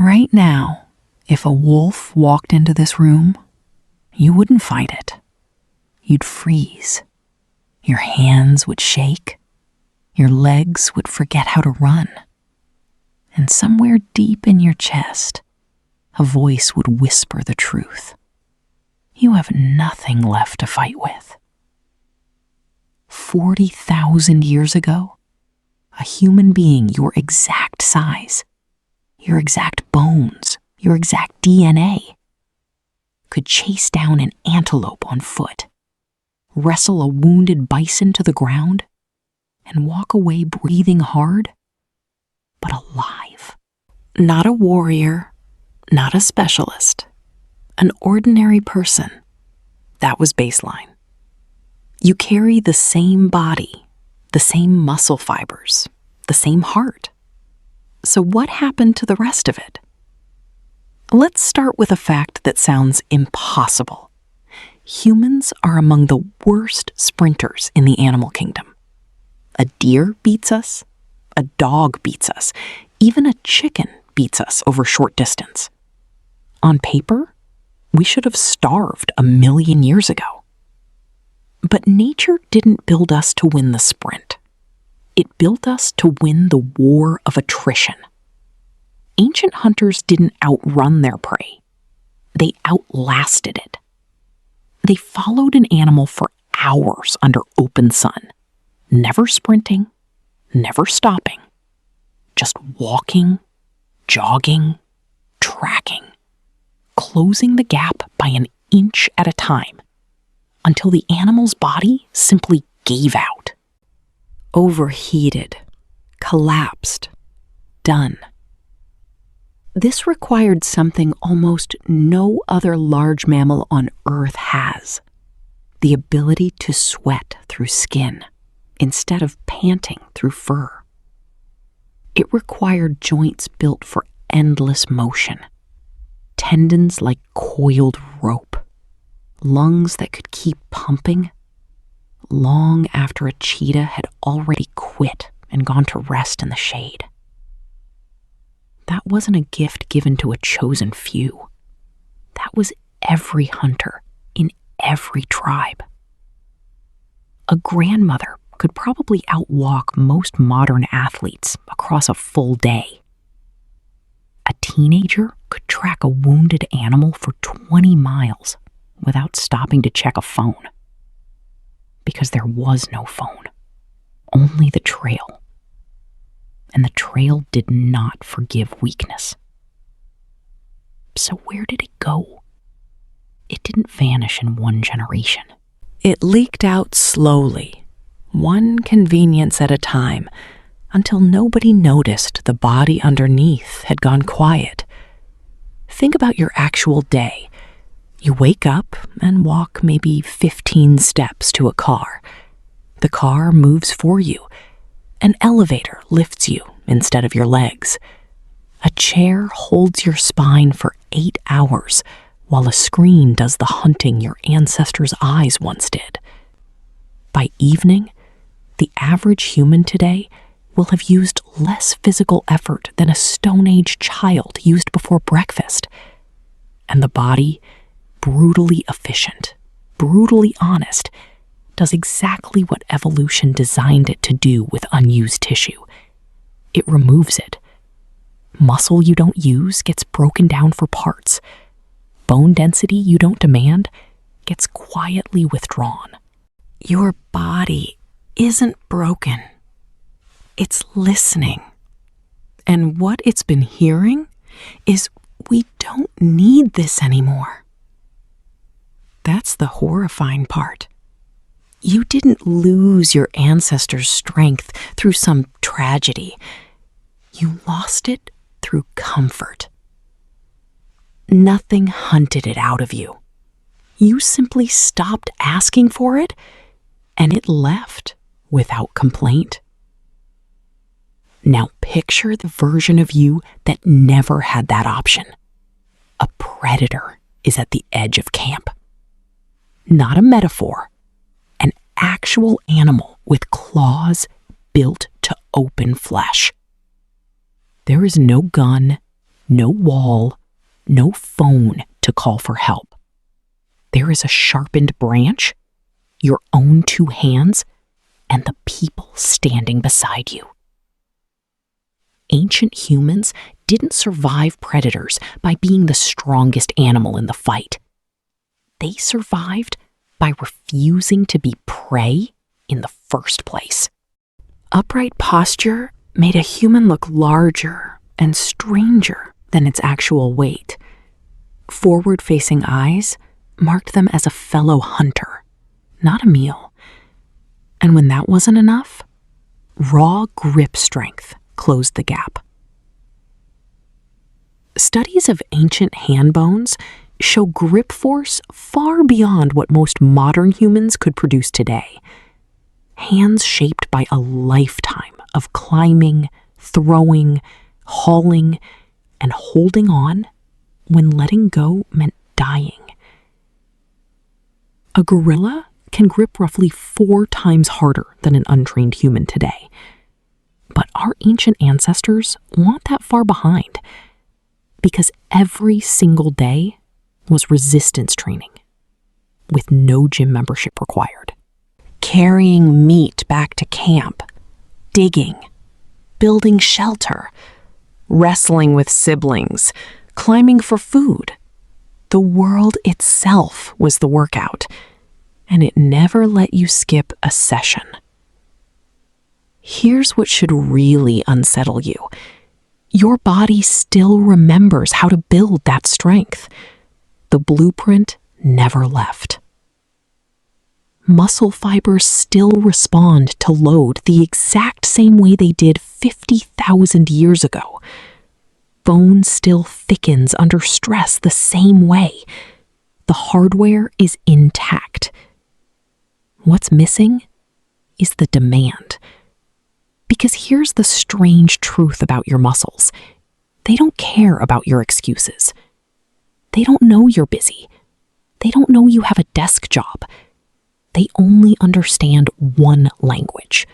Right now, if a wolf walked into this room, you wouldn't fight it. You'd freeze. Your hands would shake. Your legs would forget how to run. And somewhere deep in your chest, a voice would whisper the truth. You have nothing left to fight with. 40,000 years ago, a human being your exact size, your exact bones, your exact DNA, could chase down an antelope on foot, wrestle a wounded bison to the ground, and walk away breathing hard, but alive. Not a warrior, not a specialist, an ordinary person. That was baseline. You carry the same body, the same muscle fibers, the same heart. So what happened to the rest of it? Let's start with a fact that sounds impossible. Humans are among the worst sprinters in the animal kingdom. A deer beats us, a dog beats us, even a chicken beats us over short distance. On paper, we should have starved 1,000,000 years ago. But nature didn't build us to win the sprint. It built us to win the War of Attrition. Ancient hunters didn't outrun their prey. They outlasted it. They followed an animal for hours under open sun, never sprinting, never stopping, just walking, jogging, tracking, closing the gap by an inch at a time until the animal's body simply gave out. Overheated, collapsed, done. This required something almost no other large mammal on Earth has: the ability to sweat through skin instead of panting through fur. It required joints built for endless motion, tendons like coiled rope, lungs that could keep pumping long after a cheetah had already quit and gone to rest in the shade. That wasn't a gift given to a chosen few. That was every hunter in every tribe. A grandmother could probably outwalk most modern athletes across a full day. A teenager could track a wounded animal for 20 miles without stopping to check a phone. Because there was no phone, only the trail. And the trail did not forgive weakness. So where did it go? It didn't vanish in one generation. It leaked out slowly, one convenience at a time, until nobody noticed the body underneath had gone quiet. Think about your actual day. You wake up and walk maybe 15 steps to a car. The car moves for you. An elevator lifts you instead of your legs. A chair holds your spine for 8 hours, while a screen does the hunting your ancestors' eyes once did. By evening, the average human today will have used less physical effort than a Stone Age child used before breakfast. And the body, brutally efficient, brutally honest, does exactly what evolution designed it to do with unused tissue. It removes it. Muscle you don't use gets broken down for parts. Bone density you don't demand gets quietly withdrawn. Your body isn't broken. It's listening. And what it's been hearing is, we don't need this anymore. That's the horrifying part. You didn't lose your ancestors' strength through some tragedy. You lost it through comfort. Nothing hunted it out of you. You simply stopped asking for it, and it left without complaint. Now picture the version of you that never had that option. A predator is at the edge of camp. Not a metaphor, an actual animal with claws built to open flesh. There is no gun, No wall, no phone to call for help. There is a sharpened branch, your own 2 hands, and the people standing beside you. Ancient humans didn't survive predators by being the strongest animal in the fight. They survived by refusing to be prey in the first place. Upright posture made a human look larger and stranger than its actual weight. Forward-facing eyes marked them as a fellow hunter, not a meal. And when that wasn't enough, raw grip strength closed the gap. Studies of ancient hand bones show grip force far beyond what most modern humans could produce today. Hands shaped by a lifetime of climbing, throwing, hauling, and holding on when letting go meant dying. A gorilla can grip roughly 4 times harder than an untrained human today. But our ancient ancestors weren't that far behind, because every single day was resistance training, with no gym membership required. Carrying meat back to camp, digging, building shelter, wrestling with siblings, climbing for food. The world itself was the workout, and it never let you skip a session. Here's what should really unsettle you. Your body still remembers how to build that strength. The blueprint never left. Muscle fibers still respond to load the exact same way they did 50,000 years ago. Bone still thickens under stress the same way. The hardware is intact. What's missing is the demand. Because here's the strange truth about your muscles. They don't care about your excuses. They don't know you're busy. They don't know you have a desk job. They only understand one language: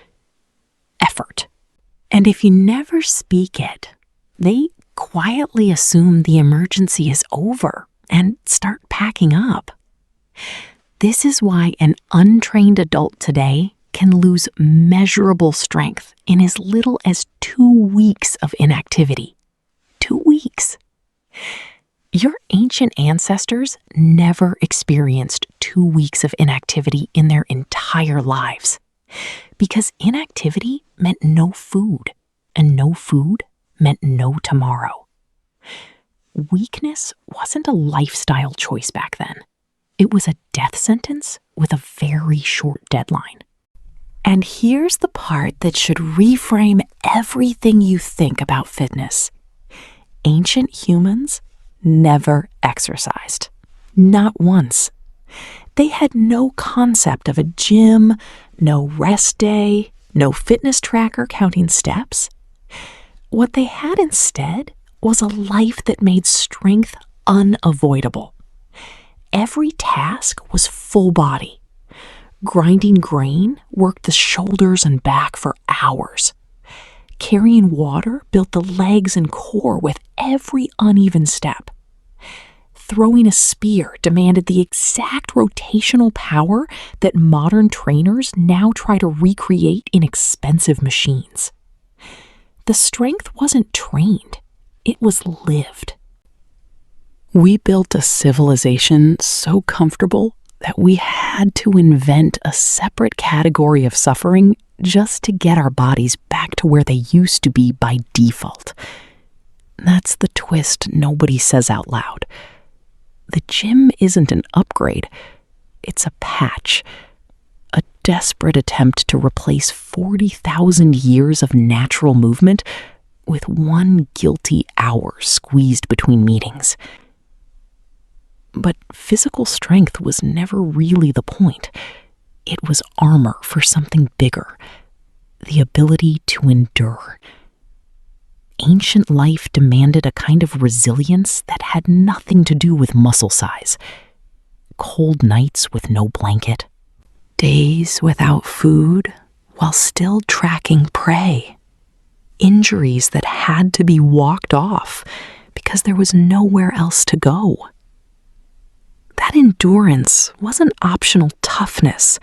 effort. And if you never speak it, they quietly assume the emergency is over and start packing up. This is why an untrained adult today can lose measurable strength in as little as 2 weeks of inactivity. 2 weeks. Your ancient ancestors never experienced 2 weeks of inactivity in their entire lives, because inactivity meant no food, and no food meant no tomorrow. Weakness wasn't a lifestyle choice back then. It was a death sentence with a very short deadline. And here's the part that should reframe everything you think about fitness. Ancient humans never exercised. Not once. They had no concept of a gym, no rest day, no fitness tracker counting steps. What they had instead was a life that made strength unavoidable. Every task was full body. Grinding grain worked the shoulders and back for hours. Carrying water built the legs and core with every uneven step. Throwing a spear demanded the exact rotational power that modern trainers now try to recreate in expensive machines. The strength wasn't trained, it was lived. We built a civilization so comfortable that we had to invent a separate category of suffering just to get our bodies back to where they used to be by default. That's the twist nobody says out loud. The gym isn't an upgrade, it's a patch, a desperate attempt to replace 40,000 years of natural movement with 1 guilty hour squeezed between meetings. But physical strength was never really the point. It was armor for something bigger, the ability to endure. Ancient life demanded a kind of resilience that had nothing to do with muscle size. Cold nights with no blanket. Days without food while still tracking prey. Injuries that had to be walked off because there was nowhere else to go. That endurance wasn't optional toughness.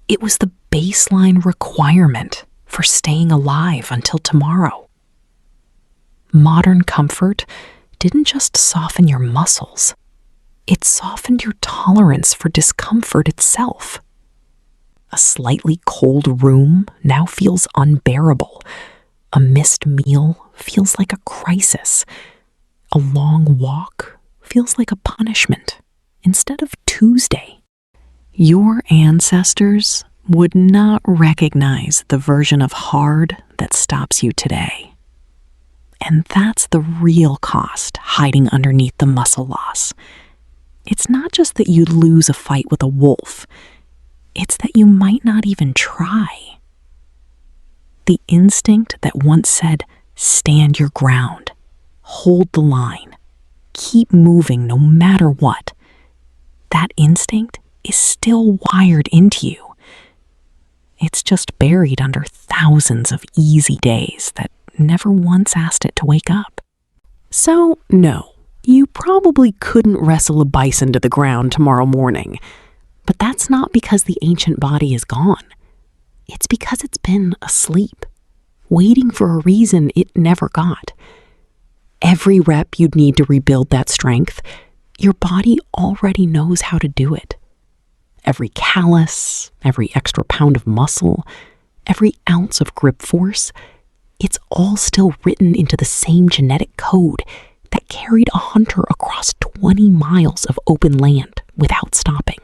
It was the baseline requirement for staying alive until tomorrow. Modern comfort didn't just soften your muscles. It softened your tolerance for discomfort itself. A slightly cold room now feels unbearable. A missed meal feels like a crisis. A long walk feels like a punishment instead of Tuesday. Your ancestors would not recognize the version of hard that stops you today. And that's the real cost hiding underneath the muscle loss. It's not just that you'd lose a fight with a wolf. It's that you might not even try. The instinct that once said, stand your ground, hold the line, keep moving no matter what, that instinct is still wired into you. It's just buried under thousands of easy days that never once asked it to wake up. So, no, you probably couldn't wrestle a bison to the ground tomorrow morning. But that's not because the ancient body is gone. It's because it's been asleep, waiting for a reason it never got. Every rep you'd need to rebuild that strength, your body already knows how to do it. Every callus, every extra pound of muscle, every ounce of grip force, it's all still written into the same genetic code that carried a hunter across 20 miles of open land without stopping.